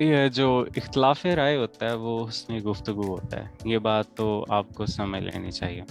ये जो इख्तिलाफ राय होता है वो हुस्न गुफ्तगू होता है। ये बात तो आपको समझ लेनी चाहिए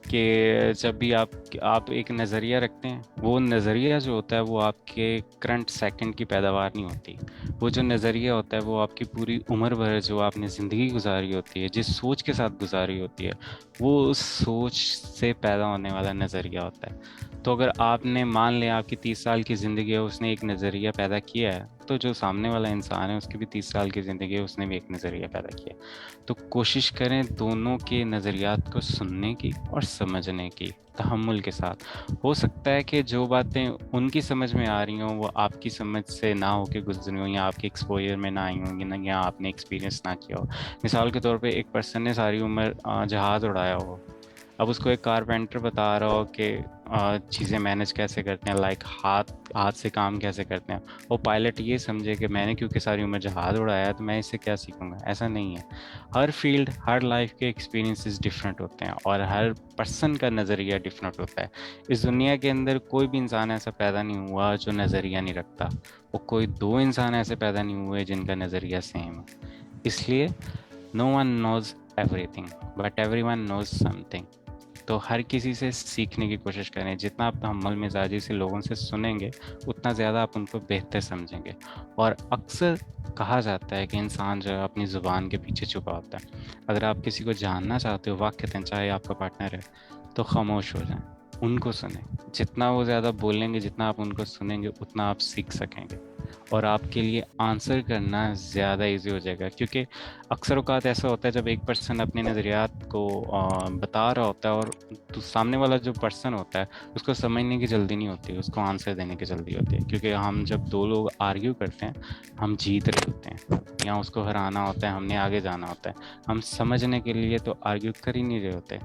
कि जब भी आप एक नज़रिया रखते हैं, वो नज़रिया जो होता है वो आपके करंट सेकंड की पैदावार नहीं होती। वो जो नज़रिया होता है वो आपकी पूरी उम्र भर जो आपने ज़िंदगी गुजारी होती है, जिस सोच के साथ गुजारी होती है, वो उस सोच से पैदा होने वाला नज़रिया होता है। तो अगर आपने मान लिया आपकी 30 साल की ज़िंदगी है, उसने एक नज़रिया पैदा किया है, तो जो सामने वाला इंसान है उसकी भी 30 साल की ज़िंदगी है, उसने भी एक नज़रिया पैदा किया है। तो कोशिश करें दोनों के नज़रियात को सुनने की और समझने की, तहम्मुल के साथ। हो सकता है कि जो बातें उनकी समझ में आ रही हों वो आपकी समझ से ना होके गुजरी हों, या आपके एक्सपोजर में ना आई होंगी ना, या आपने एक्सपीरियंस ना किया हो। मिसाल के तौर पे एक पर्सन ने सारी उम्र जहाज़ उड़ाया हो, अब उसको एक कारपेंटर बता रहा हो कि चीज़ें मैनेज कैसे करते हैं, लाइक हाथ हाथ से काम कैसे करते हैं। वो पायलट ये समझे कि मैंने क्योंकि सारी उम्र जहाज़ उड़ाया है तो मैं इससे क्या सीखूंगा। ऐसा नहीं है। हर फील्ड, हर लाइफ के एक्सपीरियंसेस डिफरेंट होते हैं और हर पर्सन का नज़रिया डिफरेंट होता है। इस दुनिया के अंदर कोई भी इंसान ऐसा पैदा नहीं हुआ जो नज़रिया नहीं रखता। वो कोई दो इंसान ऐसे पैदा नहीं हुए जिनका नज़रिया सेम है। इसलिए no one knows everything, but everyone knows something. तो हर किसी से सीखने की कोशिश करें। जितना आप तहम्मुल मिजाजी से लोगों से सुनेंगे, उतना ज़्यादा आप उनको बेहतर समझेंगे। और अक्सर कहा जाता है कि इंसान जो है अपनी ज़ुबान के पीछे छुपा होता है। अगर आप किसी को जानना चाहते हो वाक़तन, चाहे आपका पार्टनर है, तो खामोश हो जाएं, उनको सुने। जितना वो ज़्यादा बोलेंगे, जितना आप उनको सुनेंगे, उतना आप सीख सकेंगे और आपके लिए आंसर करना ज़्यादा इजी हो जाएगा। क्योंकि अक्सर औक़ात ऐसा होता है जब एक पर्सन अपने नज़रियात को बता रहा होता है और तो सामने वाला जो पर्सन होता है उसको समझने की जल्दी नहीं होती, उसको आंसर देने की जल्दी होती है। क्योंकि हम जब दो लोग आर्ग्यू करते हैं, हम जीत रहे होते हैं या उसको हराना होता है, हमने आगे जाना होता है। हम समझने के लिए तो आर्ग्यू कर ही नहीं रहे होते।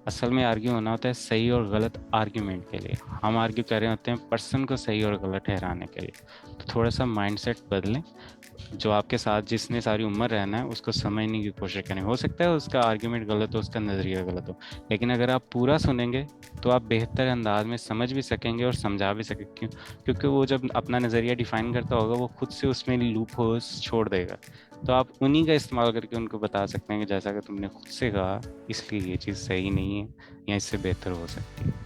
असल में आर्ग्यू होना होता है सही और गलत आर्ग्यूमेंट के लिए। हम आर्ग्यू कर रहे होते हैं पर्सन को सही और गलत ठहराने के लिए। तो थोड़ा सा माइंडसेट बदलें। जो आपके साथ जिसने सारी उम्र रहना है उसको समझने की कोशिश करें। हो सकता है उसका आर्ग्यूमेंट गलत हो, उसका नज़रिया गलत हो, लेकिन अगर आप पूरा सुनेंगे तो आप बेहतर अंदाज में समझ भी सकेंगे और समझा भी सकेंगे। क्योंकि वो जब अपना नज़रिया डिफाइन करता होगा वो खुद से उसमें लूप होल्स छोड़ देगा। तो आप उन्हीं का इस्तेमाल करके उनको बता सकते हैं कि जैसा कि तुमने खुद से कहा, इसलिए ये चीज़ सही नहीं है या इससे बेहतर हो सकती है।